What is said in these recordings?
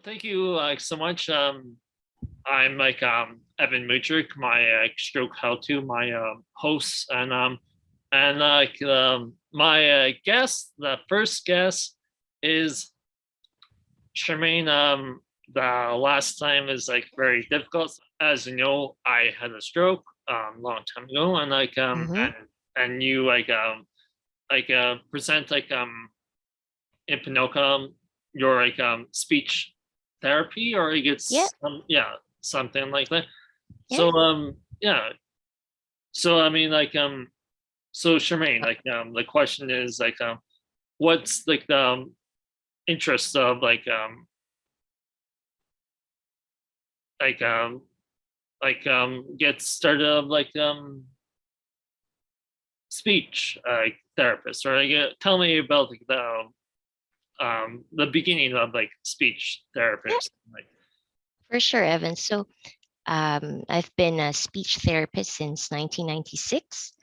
Thank you so much. I'm Evan.mudryk, my stroke how-to, my host, and my guest, the first guest is Charmaine. The last time is very difficult. As you know, I had a stroke long time ago, and Mm-hmm. and you present in Pinocchio your speech therapy, or Yeah, it's yeah, something like that. yeah. So yeah, so I mean so Charmaine, the question is what's the interest of like um get started of speech therapist, or tell me about the beginning of speech Yeah, therapist, for sure, Evan. So, I've been a speech therapist since 1996.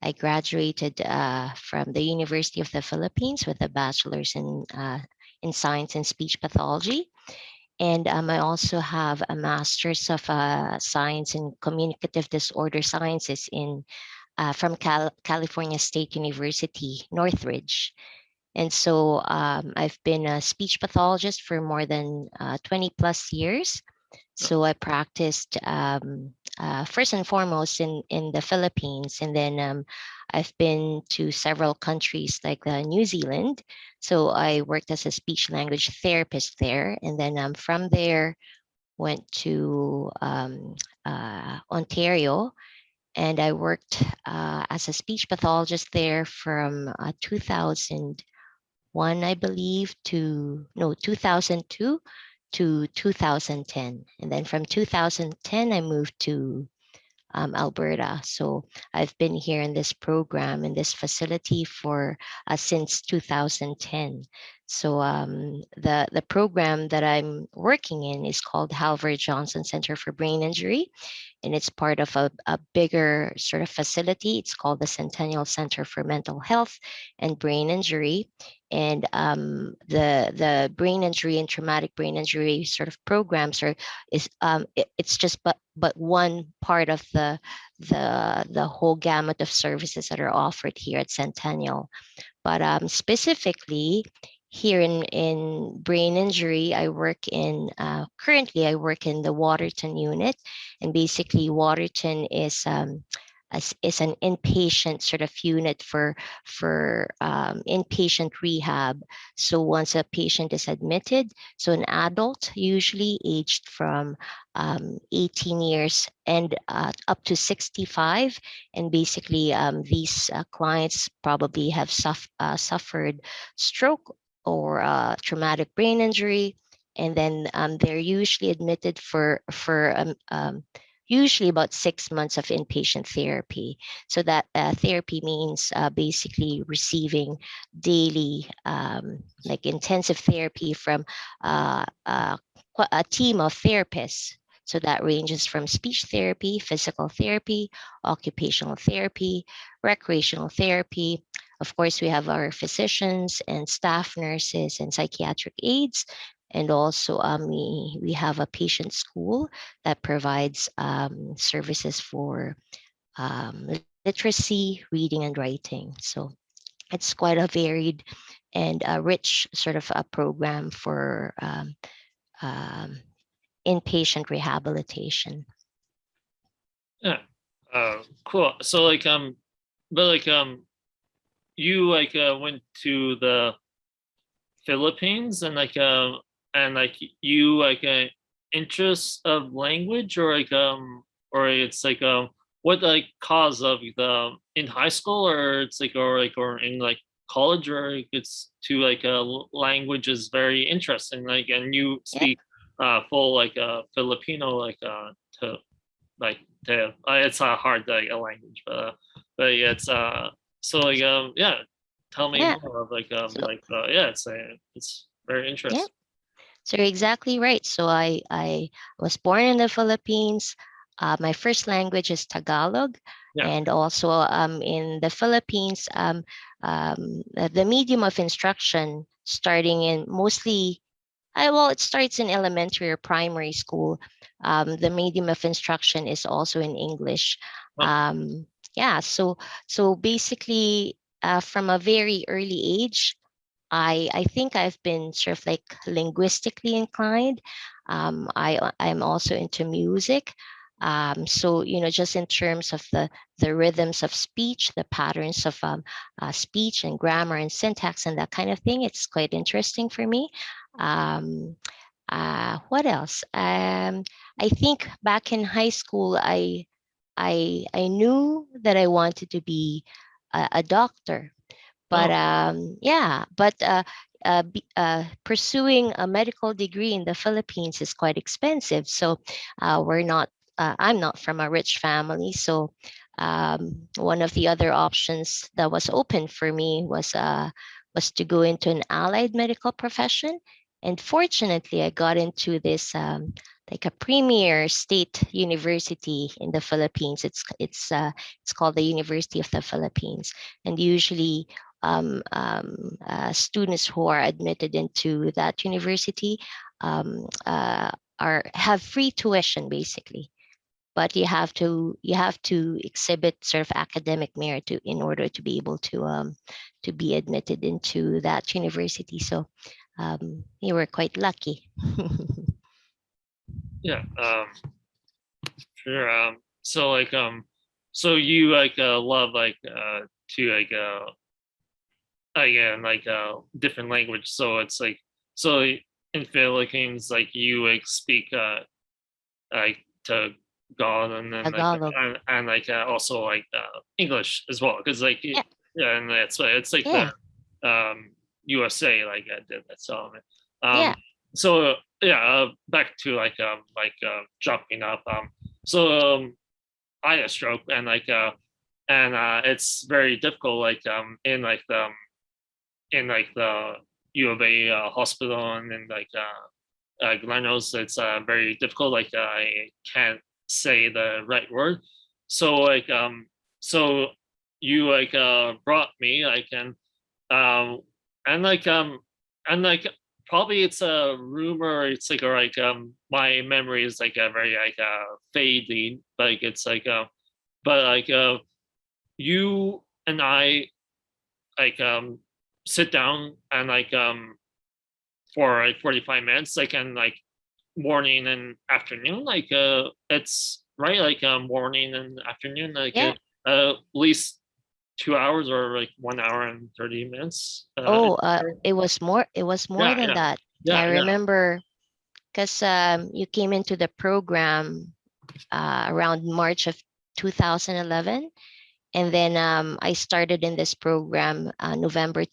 I graduated from the University of the Philippines with a bachelor's in science and speech pathology. And I also have a master's of science in communicative disorder sciences from California State University, Northridge. And so I've been a speech pathologist for more than 20 plus years. So I practiced first and foremost in the Philippines, and then I've been to several countries like New Zealand. So I worked as a speech language therapist there, and then from there went to Ontario, and I worked as a speech pathologist there from 2001, I believe, to no 2002 to 2010. And then from 2010, I moved to Alberta. So I've been here in this program, in this facility for since 2010. So the program that I'm working in is called Halvard Johnson Center for Brain Injury, and it's part of a bigger sort of facility. It's called the Centennial Center for Mental Health and Brain Injury. And the brain injury and traumatic brain injury sort of programs it's just but one part of the whole gamut of services that are offered here at Centennial. But specifically here in brain injury, currently I work in the Waterton unit, and basically Waterton is an inpatient sort of unit for inpatient rehab. So once a patient is admitted, so an adult usually aged from 18 years and up to 65, and basically these clients probably have suffered stroke or traumatic brain injury, and then they're usually admitted for usually about 6 months of inpatient therapy. So that therapy means basically receiving daily like intensive therapy from a team of therapists. So that ranges from speech therapy, physical therapy, occupational therapy, recreational therapy. Of course, we have our physicians and staff nurses and psychiatric aides. And also, we have a patient school that provides services for literacy, reading, and writing. So it's quite a varied and a rich sort of a program for um, inpatient rehabilitation. yeah. Cool. So but you went to the Philippines, and you interest of language, or or it's what cause of the in high school, or it's or in college, or it's to language is very interesting, and you Yeah, speak full Filipino, to it's a hard a language, but yeah, it's so yeah, tell me yeah. more of So yeah, it's very yeah, interesting. so you're exactly right. So I was born in the Philippines. My first language is Tagalog, Yeah. and also in the Philippines, the medium of instruction starting in mostly Well, it starts in elementary or primary school. The medium of instruction is also in English. Oh, Yeah, so basically, from a very early age, I think I've been sort of like linguistically inclined. I'm also into music. So just in terms of the rhythms of speech, the patterns of speech and grammar and syntax and that kind of thing, it's quite interesting for me. Um, what else? I think back in high school, I knew that I wanted to be a doctor, but oh, yeah, but pursuing a medical degree in the Philippines is quite expensive. So we're not. I'm not from a rich family, so one of the other options that was open for me was to go into an allied medical profession. And fortunately, I got into this like a premier state university in the Philippines. It's called the University of the Philippines, and usually students who are admitted into that university have free tuition basically, but you have to exhibit sort of academic merit in order to be able to be admitted into that university. So you were quite lucky. yeah. Sure. So like so you like love like to again like different language. So it's like so in Philippines like you like speak like God and then like Tagalog. and like also like English as well because like Yeah, yeah, and that's why it's like the yeah, USA like I did that. So yeah. so yeah, back to like jumping up so I had a stroke and it's very difficult like in like the U of A hospital and in like Glenos, it's very difficult. Like I can't say the right word. So like so you like brought me like um and like and like probably it's a rumor. It's like my memory is like a very like fading. Like it's like but like you and I like sit down and like for like 45 minutes like and like morning and afternoon like it's right like morning and afternoon like Yeah. at least 2 hours or like 1 hour and 30 minutes Oh, it was more yeah than yeah that. I yeah yeah remember because you came into the program around March of 2011. And then I started in this program November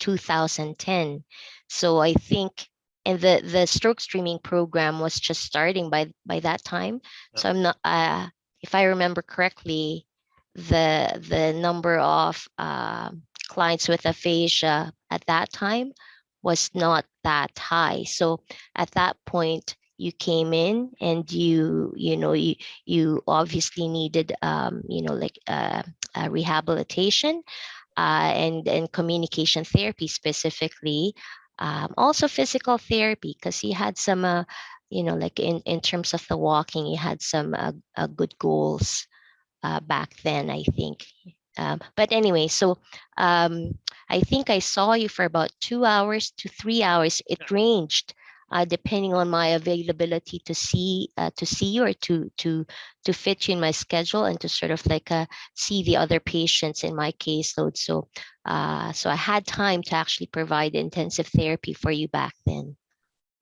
2010. So I think, and the stroke streaming program was just starting by that time. yeah So I'm not, if I remember correctly, the number of clients with aphasia at that time was not that high. So at that point, you came in and you obviously needed like rehabilitation and communication therapy specifically, also physical therapy because he had some like in terms of the walking, he had some good goals back then, I think. But anyway, so um, I think I saw you for about 2 hours to 3 hours. yeah It ranged depending on my availability to see you or to fit you in my schedule and to sort of like see the other patients in my caseload. So I had time to actually provide intensive therapy for you back then.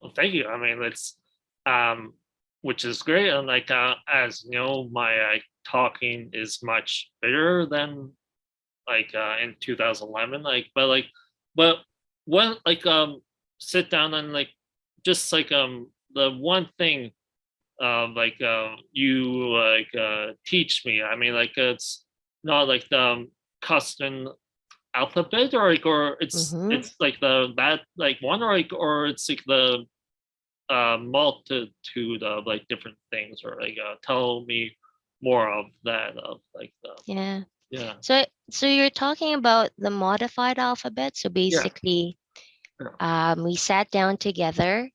well thank you I mean it's um which is great and like as you know my talking is much better than like in 2011 like but when like sit down and like just like the one thing like you like teach me I mean like it's not like the custom alphabet or Mm-hmm. it's like the that like one or it's like the multitude of like different things or like tell me more of that of like the Yeah. yeah So you're talking about the modified alphabet. So yeah basically, We sat down together,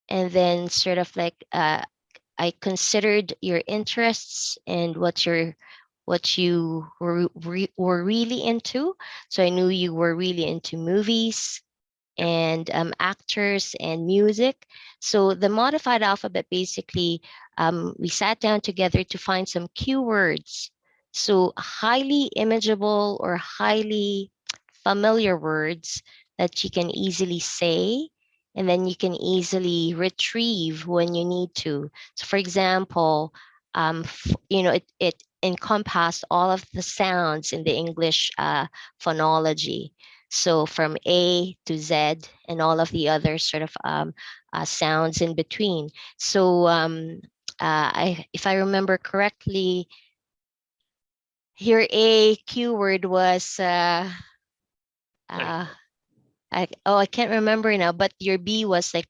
and then sort of like I considered your interests and what you were really into. So I knew you were really into movies Yeah. and actors and music. So the modified alphabet basically, we sat down together to find some keywords. So highly imageable or highly familiar words that you can easily say, and then you can easily retrieve when you need to. So for example, it encompassed all of the sounds in the English phonology. So from A to Z and all of the other sort of sounds in between. So if I remember correctly, your A keyword was Like, uh, I can't remember now, but your B was like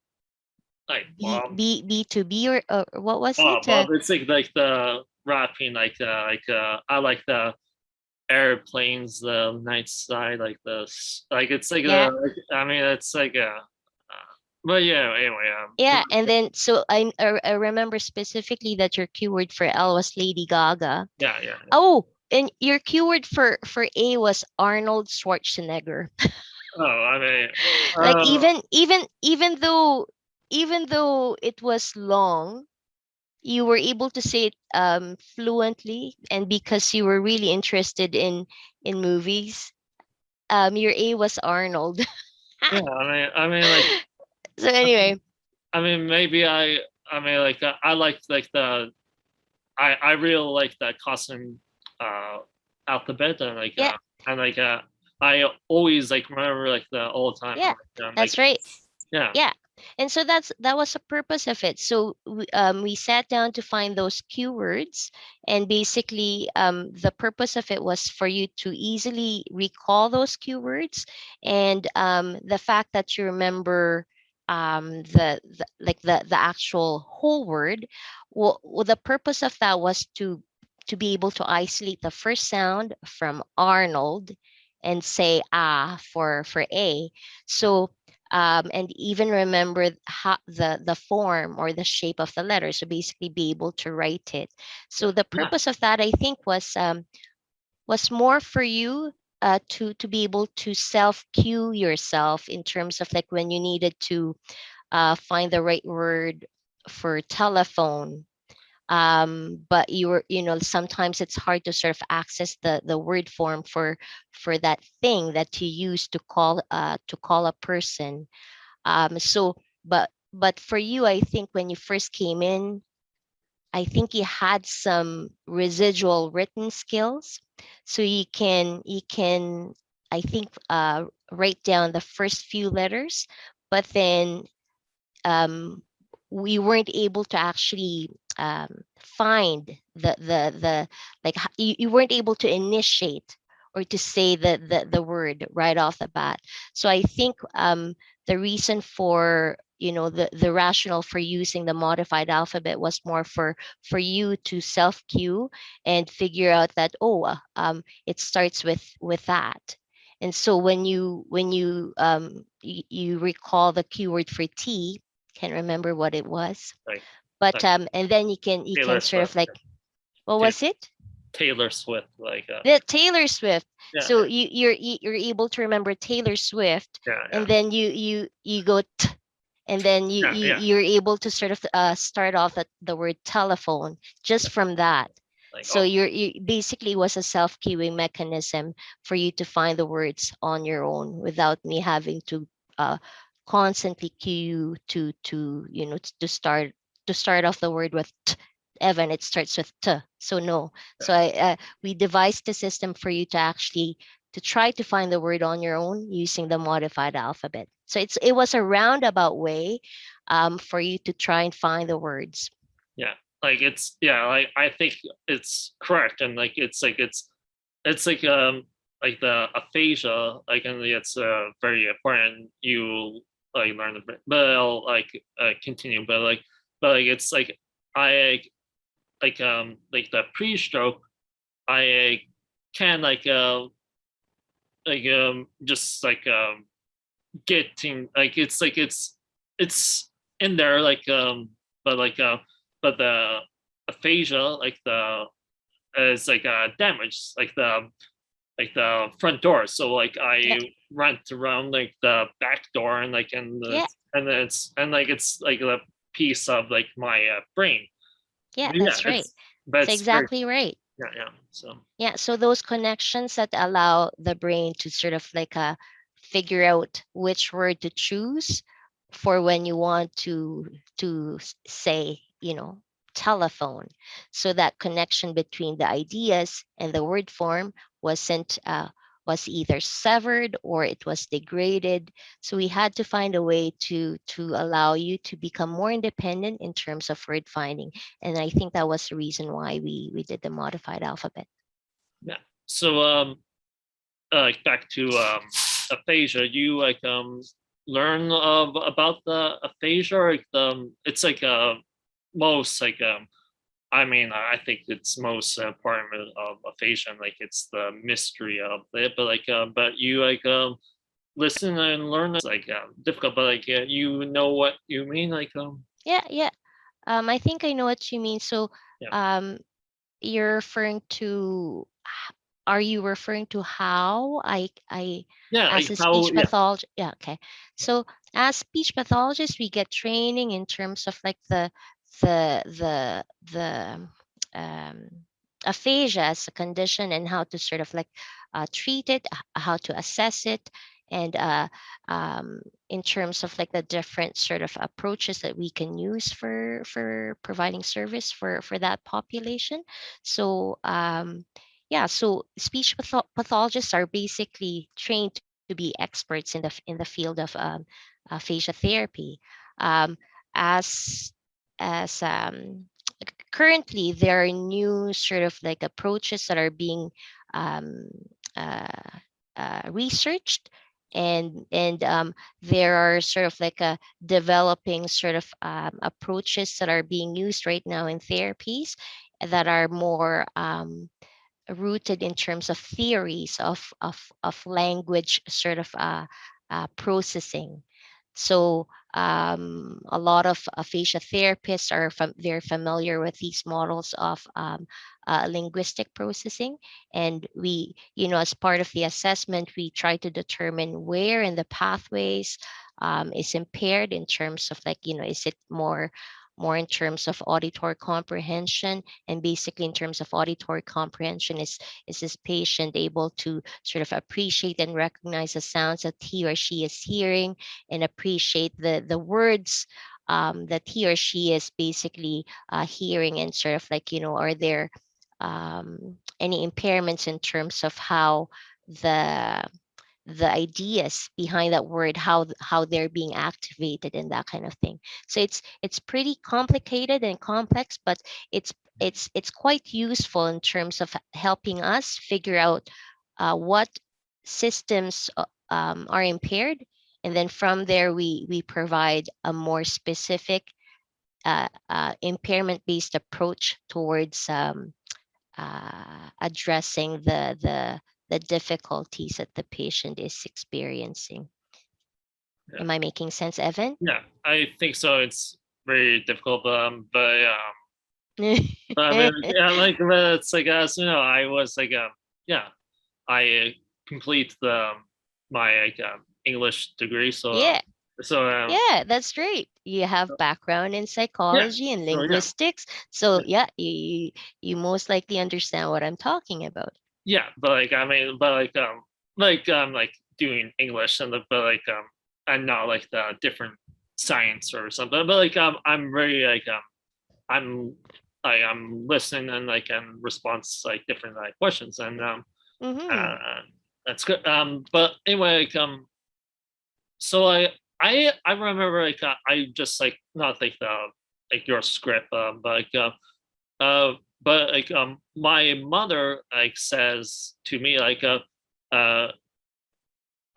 like B B B to B, or what was it? Bob, it's like the rapping, I like the airplanes, the night side, like like it's like Yeah, I mean, it's like but yeah, anyway, yeah. And then so I remember specifically that your keyword for L was Lady Gaga. yeah, yeah, yeah. Oh, and your keyword for A was Arnold Schwarzenegger. Oh, I mean, Like uh, even though it was long, you were able to say it fluently, and because you were really interested in movies, your A was Arnold. yeah, I mean, like, So anyway, I mean, maybe I mean, like, I like I really like that custom uh alphabet, yeah, and I always like remember like the old time, yeah, like that's right. yeah, Yeah. And so that was the purpose of it. So we sat down to find those keywords, and basically the purpose of it was for you to easily recall those keywords, and the fact that you remember the actual whole word. Well, the purpose of that was to be able to isolate the first sound from Arnold and say for A. So and even remember how the form or the shape of the letter, so basically be able to write it. yeah, So the yeah, purpose of that, I think, was more for you to be able to self cue yourself in terms of like when you needed to find the right word for telephone. But sometimes it's hard to sort of access the word form for that thing that you use to call a person. So but for you, I think when you first came in, I think you had some residual written skills. So you can I think write down the first few letters, but then um, we weren't able to actually find the like you weren't able to initiate or to say the word right off the bat. So I think the reason for the rationale for using the modified alphabet was more for you to self cue and figure out that, it starts with that. And so when you recall the keyword for T, can't remember what it was, like but like and then you can Taylor sort of Swift, like, what Ta- was it? Taylor Swift, The Taylor Swift. yeah, So yeah, you're able to remember Taylor Swift, yeah, yeah, and then you go and then yeah, yeah, you're able to sort of start off at the word telephone just yeah, from that. like So oh you basically was a self-cueing mechanism for you to find the words on your own without me having to uh, constantly cue you to start off the word with t. Evan, it starts with t. So no. yeah, So we devised a system for you to actually to try to find the word on your own using the modified alphabet. So it was a roundabout way for you to try and find the words. yeah, like it's yeah, like I think it's correct, and it's like the aphasia, like, and it's very important you like learn the, but I'll like continue, but like it's like I like the pre-stroke, I can just getting like it's in there but but the aphasia like the is like damaged like the front door. So like Yeah, I went around like the back door and yeah, it's like a piece of like my brain. yeah, But yeah, that's right. but It's it's very exactly right. yeah. So Yeah, so those connections that allow the brain to sort of like figure out which word to choose for when you want to say, telephone. So that connection between the ideas and the word form wasn't was either severed or it was degraded. So we had to find a way to allow you to become more independent in terms of word finding. And I think that was the reason why we did the modified alphabet. yeah. So like back to aphasia, you learn about the aphasia or like it's like most like I mean I think it's most important of aphasia, like it's the mystery of it, but but you listen and learn. It's like difficult, but like you know what you mean, Yeah, yeah. I think I know what you mean. So, yeah um, you're referring to, are you referring to how I yeah as like a how speech yeah pathologist? Yeah, okay. So as speech pathologists, we get training in terms of like the um, aphasia as a condition and how to sort of like treat it, how to assess it, and um, in terms of like the different sort of approaches that we can use for providing service for that population. So yeah, so speech pathologists are basically trained to be experts in the field of aphasia therapy. Um, as as currently there are new sort of like approaches that are being um, uh, researched, and there are sort of like a developing sort of approaches that are being used right now in therapies that are more rooted in terms of theories of language sort of processing. So a lot of aphasia therapists are very familiar with these models of linguistic processing, and we, as part of the assessment, we try to determine where in the pathways is impaired in terms of like, is it more in terms of auditory comprehension, and basically in terms of auditory comprehension, is this patient able to sort of appreciate and recognize the sounds that he or she is hearing and appreciate the words that he or she is basically hearing, and sort of like, are there any impairments in terms of how the the ideas behind that word, how they're being activated and that kind of thing. So it's pretty complicated and complex, but it's it's quite useful in terms of helping us figure out what systems are impaired, and then from there we provide a more specific impairment based approach towards addressing the difficulties that the patient is experiencing. yeah Am I making sense, Evan? yeah I think so. It's very difficult, but I mean yeah but it's like you know I was yeah I complete the my English degree, Yeah, so yeah, that's great. You have background in yeah, psychology and so yeah, linguistics, so yeah, yeah, you most likely understand what I'm talking about. yeah, but I mean, but like doing English but and not like the different science or something, but I'm very I'm I'm listening and and response like different questions and Mm-hmm. uh, that's good. But anyway, so I remember I just not like the like your script, but my mother says to me uh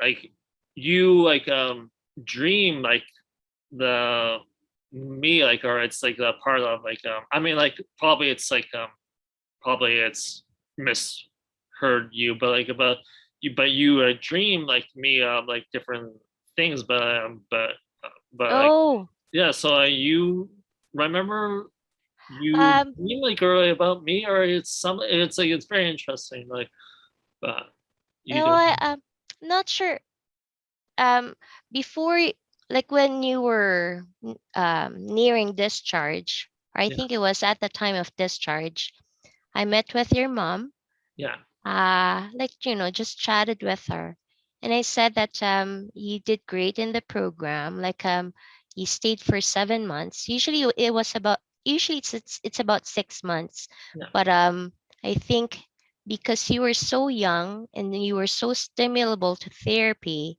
like you dream the me or it's like a part of I mean probably it's probably it's misheard you, but you dream me of different things, but like Oh, yeah. So you remember you um, mean like earlier about me, or it's like it's very interesting. Like, but you no, don't. I'm not sure. Um, before, like when you were nearing discharge, or I Yeah, think it was at the time of discharge, I met with your mom. yeah, Like, just chatted with her. And I said that you did great in the program. Like you stayed for 7 months. Usually it's about 6 months. yeah, But I think because you were so young and you were so stimulable to therapy,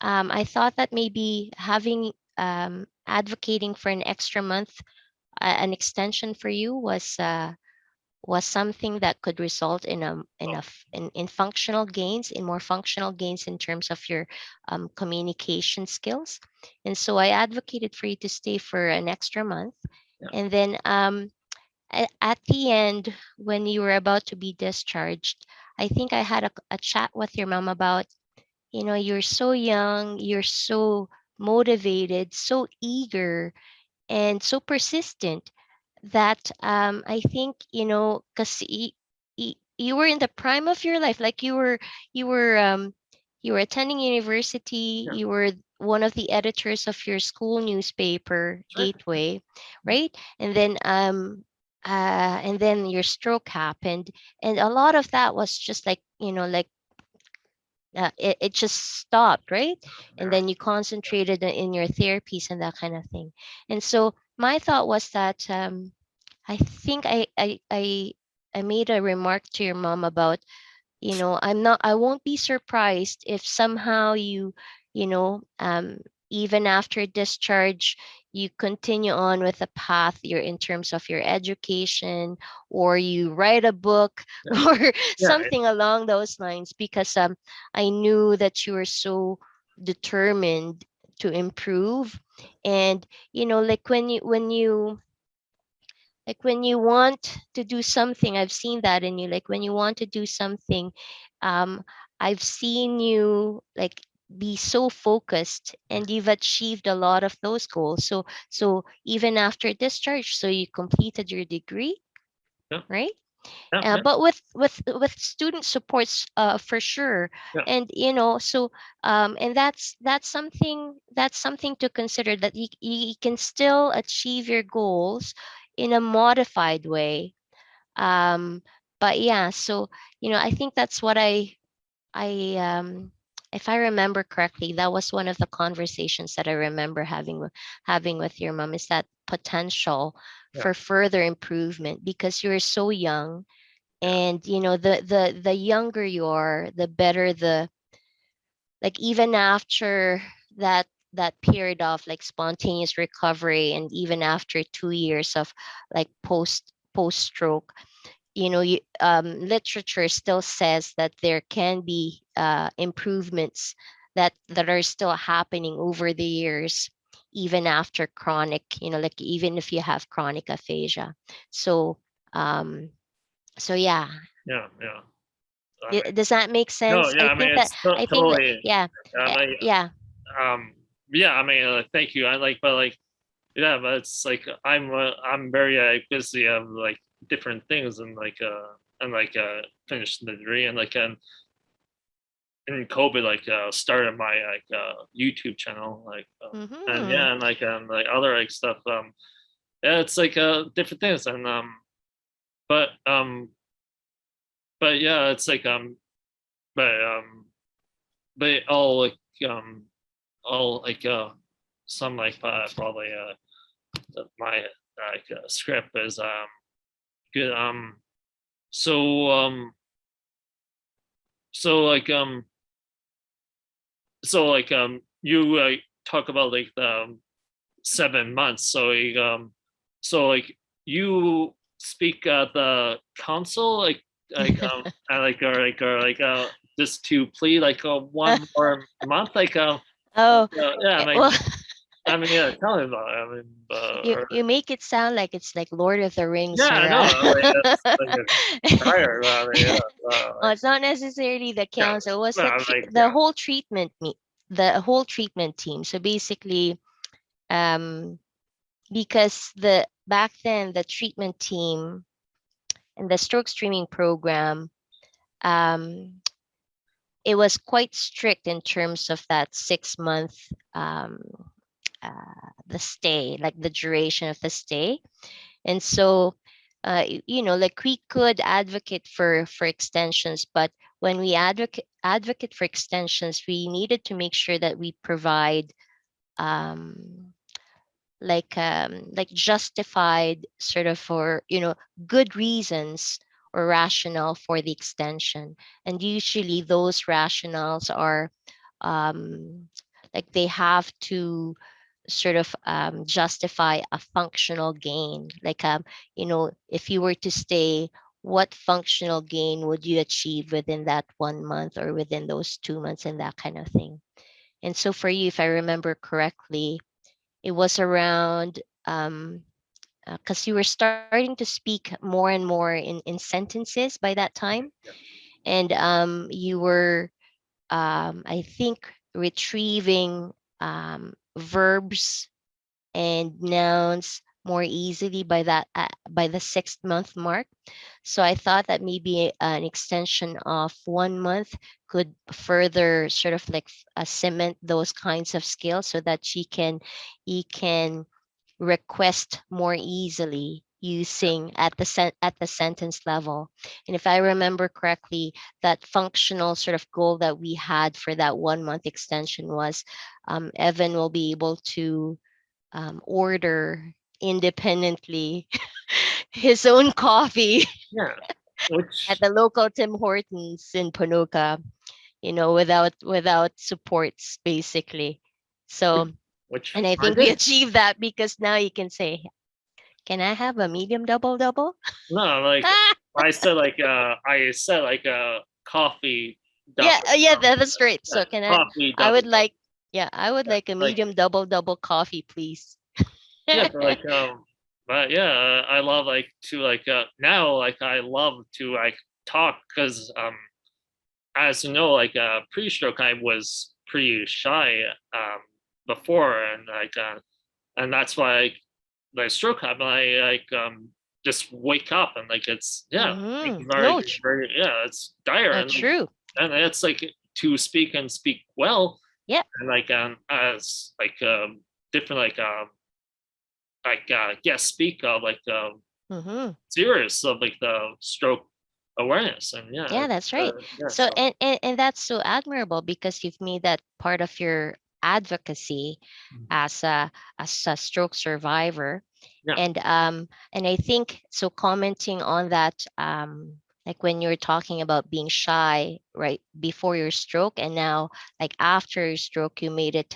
I thought that maybe having advocating for an extra month, an extension for you was something that could result in in functional gains, in more functional gains in terms of your communication skills. And so I advocated for you to stay for an extra month. yeah, And then at the end, when you were about to be discharged, I think I had a chat with your mom about, you're so young, you're so motivated, so eager, and so persistent that I think, because you were in the prime of your life, like you were you were attending university, yeah. you were one of the editors of your school newspaper, Sure. Gateway, right? And then your stroke happened, and a lot of that was just like, it just stopped, right? And Yeah, then you concentrated in your therapies and that kind of thing. And so my thought was that I think I made a remark to your mom about, I won't be surprised if somehow you know even after discharge, you continue on with the path you're in terms of your education, or you write a book yeah, or yeah, something along those lines, because I knew that you were so determined to improve. And like when you want to do something, I've seen that in you. Like when you want to do something, um I've seen you like be so focused, and you've achieved a lot of those goals. So even after discharge, so you completed your degree, yeah, right? yeah, yeah, But with student supports, for sure. yeah, And so and that's something to consider, that you can still achieve your goals in a modified way. um but yeah, so I think that's what I if I remember correctly, that was one of the conversations that I remember having with your mom, is that potential yeah, for further improvement, because you're so young. yeah, And the younger you are, the better the, like, even after that period of like spontaneous recovery, and even after 2 years of like post stroke, literature still says that there can be improvements that are still happening over the years, even after chronic, like even if you have chronic aphasia. So um so yeah. yeah, yeah. I mean, Does that make no, sense? yeah. I mean, it's I think that, totally. yeah. I'm like, Yeah. um, yeah. I mean, thank you. I like, but like, yeah, but it's like I'm very busy of like different things and like finished the degree and like in COVID like started my like YouTube channel like and Mm-hmm. yeah and like other like stuff yeah it's like different things and but um but yeah it's like but all like all like some like probably my like script is good so so like you talk about like the 7 months so like you speak at the council or like just to plead like 1 more month Oh, yeah well, I mean yeah tell me about it I mean or, you make it sound like it's like Lord of the Rings, yeah I know or like it's like a prior I mean yeah oh, like it's not necessarily the yeah council. It was well, like the yeah whole treatment the whole treatment team. So basically, um, because the back then the treatment team and the stroke streaming program, um, it was quite strict in terms of that 6 month the stay, like the duration of the stay. And so like we could advocate for extensions, but when we advocate for extensions, we needed to make sure that we provide um, like justified sort of for good reasons or rationale for the extension. And usually those rationales are um, like they have to sort of justify a functional gain. Like if you were to stay, what functional gain would you achieve within that 1 month or within those 2 months, and that kind of thing. And so for you, if I remember correctly, it was around because you were starting to speak more and more in sentences by that time. Yeah. And you were I think retrieving verbs and nouns more easily by that by the 6th month mark. So I thought that maybe an extension of 1 month could further sort of like cement those kinds of skills so that he can request more easily using at the at the sentence level. And if I remember correctly, that functional sort of goal that we had for that 1 month extension was Evan will be able to order independently his own coffee Yeah. at Which the local Tim Hortons in Ponoka, without supports basically. So, which and I I think we did. achieved that because now you can say, "Can I have a medium double double?" No, like I said like a coffee Yeah, double, yeah, that's great. So can I? coffee I double would double. like, yeah, I would Yeah, like a like medium double double coffee, please. yeah, but yeah, I love like to like now like I love to like talk because as you know like pre-stroke I was pretty shy before and that's why like the stroke happened I just wake up and like it's yeah like very No, very yeah it's dire true. and it's like to speak and speak well Yeah. and like as like different guest speaker like Mm-hmm. serious of like the stroke awareness and yeah Yeah, that's right. yeah So so and that's so admirable because you've made that part of your advocacy as a stroke survivor. yeah And I think so commenting on that, like when you're talking about being shy right before your stroke, and now like after your stroke you made it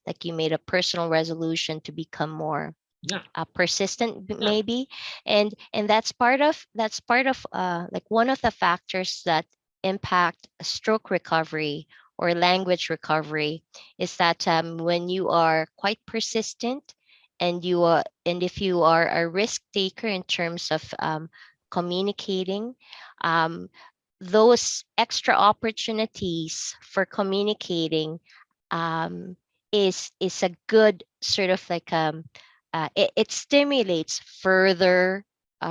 like you made a personal resolution to become more yeah persistent yeah maybe. And that's part of like one of the factors that impact stroke recovery or language recovery is that when you are quite persistent and if you are a risk taker in terms of communicating, um, those extra opportunities for communicating um, is a good sort of like it stimulates further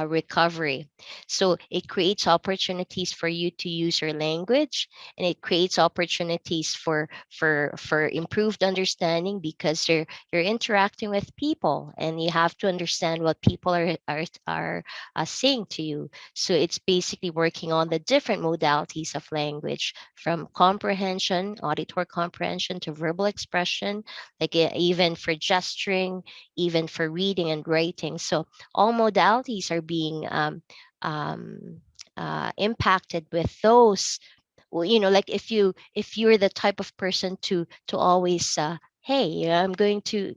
recovery. So it creates opportunities for you to use your language, and it creates opportunities for improved understanding because you're interacting with people, and you have to understand what people are saying to you. So it's basically working on the different modalities of language, from comprehension, auditory comprehension, to verbal expression, like even for gesturing, even for reading and writing. So all modalities are being um, impacted with those. Well, like if you're the type of person to always hey, I'm going to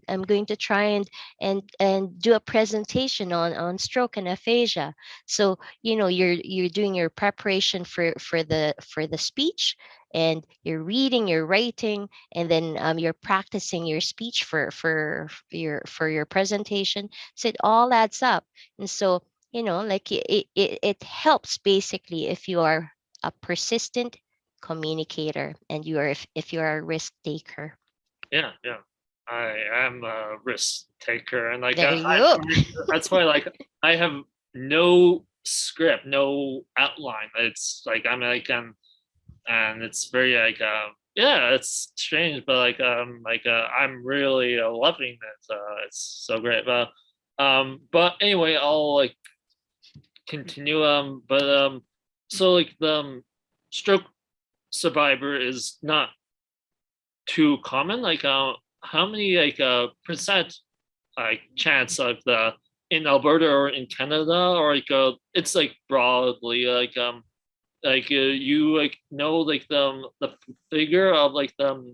try and do a presentation on stroke and aphasia. So you're doing your preparation for the speech, and you're reading, you're writing, and then you're practicing your speech for your presentation. So it all adds up. And so like it helps basically if you are a persistent communicator, and if you are a risk taker. Yeah, yeah. I am a risk taker, and like There you go. that's why like I have no script, no outline. It's like I'm like and it's very like yeah, it's strange, but like I'm really loving it. It's so great. But anyway, I'll like continue. So like the stroke survivor is not too common. Like how many like percent like chance of the in Alberta or in Canada, or like it's like broadly like you like know like the figure of like or it's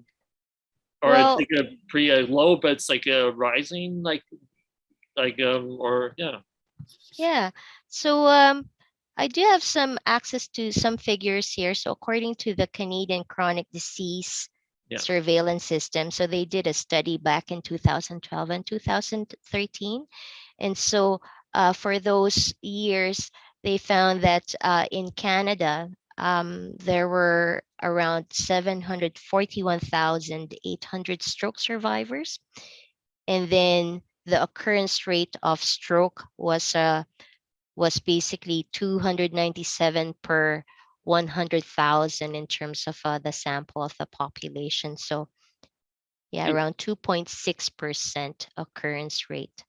Well, like a pretty low, but it's like a rising or yeah. yeah. So I do have some access to some figures here. So according to the Canadian Chronic Disease Yeah. Surveillance System, so they did a study back in 2012 and 2013. And so for those years, they found that in Canada, there were around 741,800 stroke survivors. And then the occurrence rate of stroke was basically 297 per 100,000 in terms of the sample of the population. So yeah, around 2.6% occurrence rate.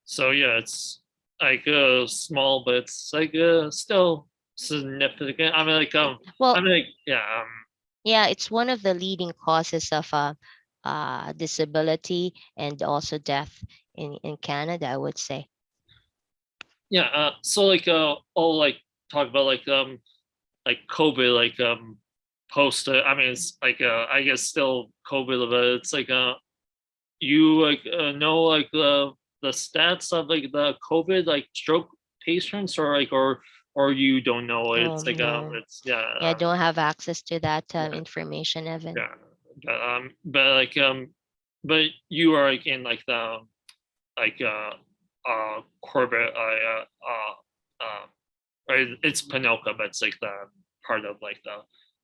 So yeah, it's like small, but it's like still significant. I mean Well, yeah yeah, it's one of the leading causes of disability and also death in Canada, I would say. yeah. So like I'll like talk about like COVID post. I mean it's like I guess still COVID, but it's like you like know like the stats of like the COVID like stroke patients, or like or you don't know. Oh It's like no. it's yeah Yeah, I don't have access to that yeah information, Evan. yeah but like but you are like in like the like Corbett it's Pinoca, but it's like the part of like the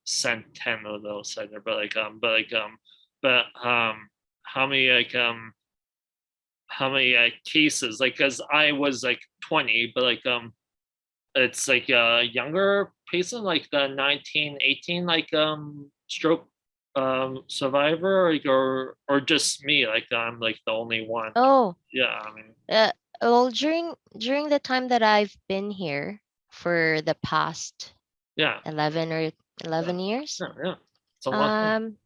Centennial Center, but how many how many cases, like because I was like 20, but like it's like a younger patient, like the 1918 like stroke survivor, like or just me, like I'm like the only one. Oh, Yeah, I mean uh, well, during the time that I've been here for the past yeah 11 or yeah 11 years, yeah it's a long time. um,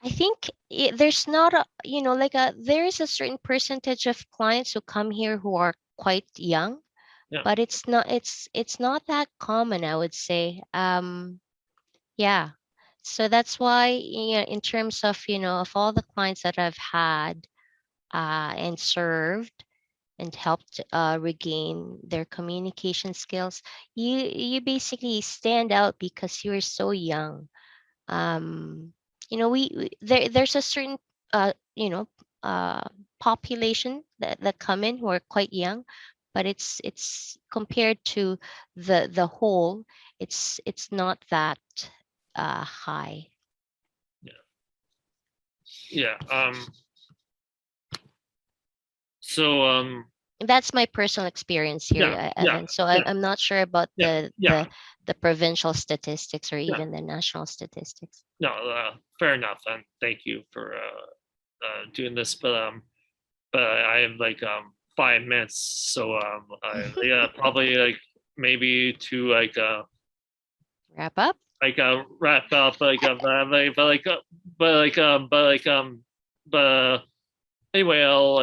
I think there's not a, like there is a certain percentage of clients who come here who are quite young, Yeah but it's not that common, I would say. Yeah. So that's why, in terms of, of all the clients that I've had and served and helped regain their communication skills, you basically stand out because you're so young. um there's a certain uh you know uh population that come in who are quite young, but it's compared to the whole, it's not that high. yeah yeah so That's my personal experience here, yeah yeah Evan. So yeah I'm not sure about yeah yeah the provincial statistics or yeah even the national statistics. no fair enough, and thank you for doing this, but I have like 5 minutes, so yeah probably like maybe to Wrap up. wrap up but anyway I'll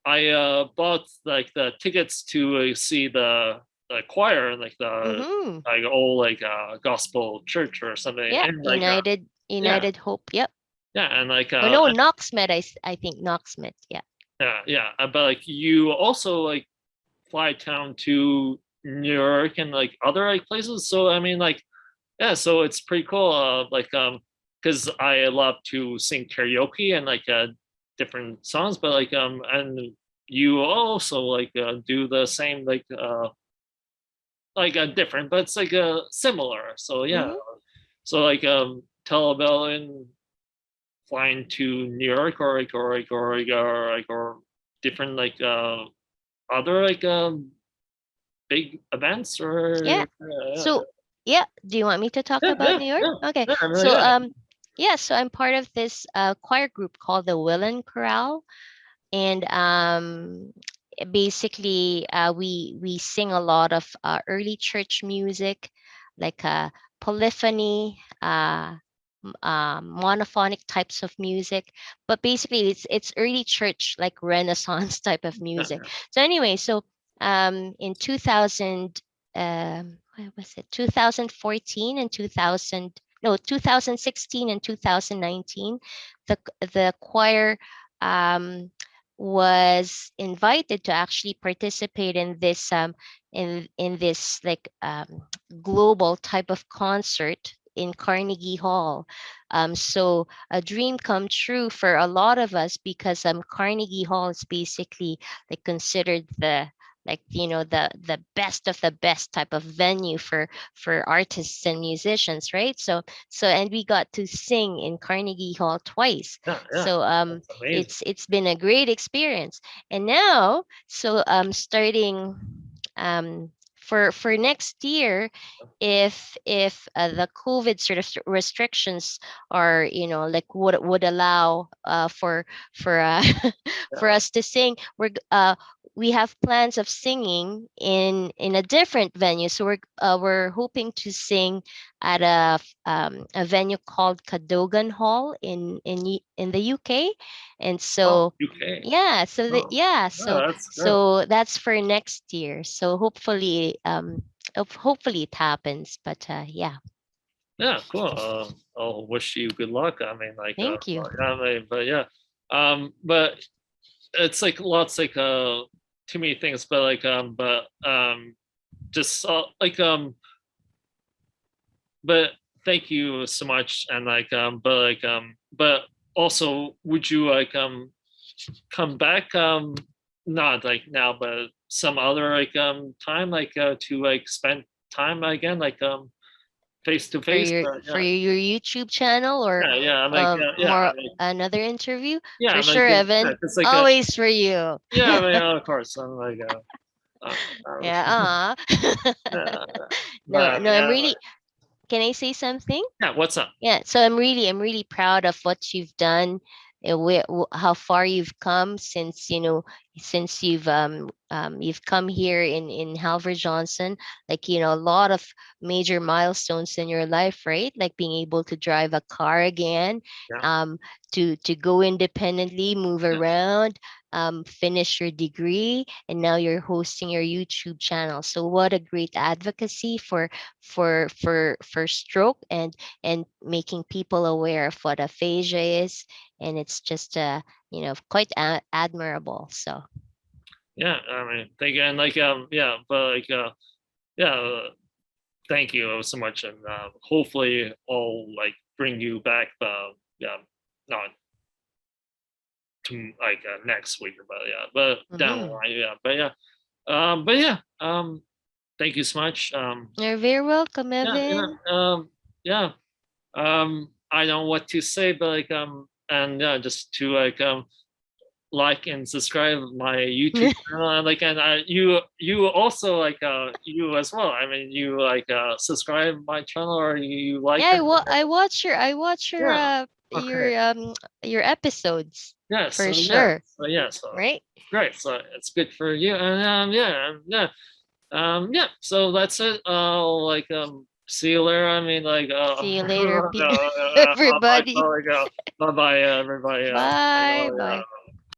I bought like the tickets to see the choir and like the Mm-hmm. like old like gospel church or something, Yeah, and like yeah United Hope. Yep. yeah and like Oh no, Knoxmet. I think Knoxmet. Yeah. yeah but like you also like fly down to New York and like other like places, so I mean like yeah, so it's pretty cool because I love to sing karaoke and like different songs, but like and you also like do the same like like a different, but it's like a similar. So yeah, Mhm. so like Telebellin flying to New York or different like other like big events Yeah. or So yeah, do you want me to talk yeah about yeah New York? yeah Okay. yeah no, So yeah yeah, so I'm part of this choir group called the Willen Chorale, and basically we sing a lot of early church music, like polyphony, monophonic types of music, but basically it's early church, like Renaissance type of yeah music. So anyway, so in 2000, what was it, 2014 and 2000, no, 2016 and 2019, the choir um, was invited to actually participate in this in this like global type of concert in Carnegie Hall. So a dream come true for a lot of us, because Carnegie Hall is basically like considered the, like, you know, the best of the best type of venue for artists and musicians, right? So and we got to sing in Carnegie Hall twice. yeah So that's amazing. it's been a great experience. And now, so starting for next year, if the COVID sort of restrictions are, you know, like would allow for for Yeah. us to sing, we have plans of singing in a different venue. So we're hoping to sing at a venue called Cadogan Hall in the UK. And Oh, so UK. yeah, so Oh, oh, that's good. so that's for next year. So hopefully hopefully it happens. But yeah, Yeah, cool. I'll wish you good luck. I mean, like, thank you. I mean, but yeah, but it's like lots like too many things, but like just like but thank you so much, and like but also would you like come back not like now, but some other like time like to like spend time again like face to For face for your YouTube channel, or yeah I'm like yeah I more mean another interview? yeah For I'm like sure, yeah Evan. it's like a Always for you. yeah I mean of course I'm like Yeah. uh, No, but no, I'm yeah really, can I say something? yeah what's up Yeah, so I'm really proud of what you've done, how far you've come since, you know, since you've come here in Halver Johnson. Like, you know, a lot of major milestones in your life, right? Like being able to drive a car again, yeah um, to go independently, move yeah around, finish your degree, and now you're hosting your YouTube channel. So what a great advocacy for stroke, and making people aware of what aphasia is. And it's just you know, quite admirable. So yeah I mean thank you and like yeah but like yeah thank you so much and hopefully I'll like bring you back yeah not to like next week but yeah but down the mhm. line yeah but yeah thank you so much You're very welcome, yeah Evan. yeah I don't know what to say but like and yeah just to like and subscribe my YouTube channel and like and you also like you as well I mean you like subscribe my channel or you like Yeah, it I watch yeah okay your episodes, yeah for so yeah sure. so yeah so Right? great so it's good for you and yeah so that's it like see you later I mean like See you later, no, everybody. bye bye everybody Bye I know, bye. yeah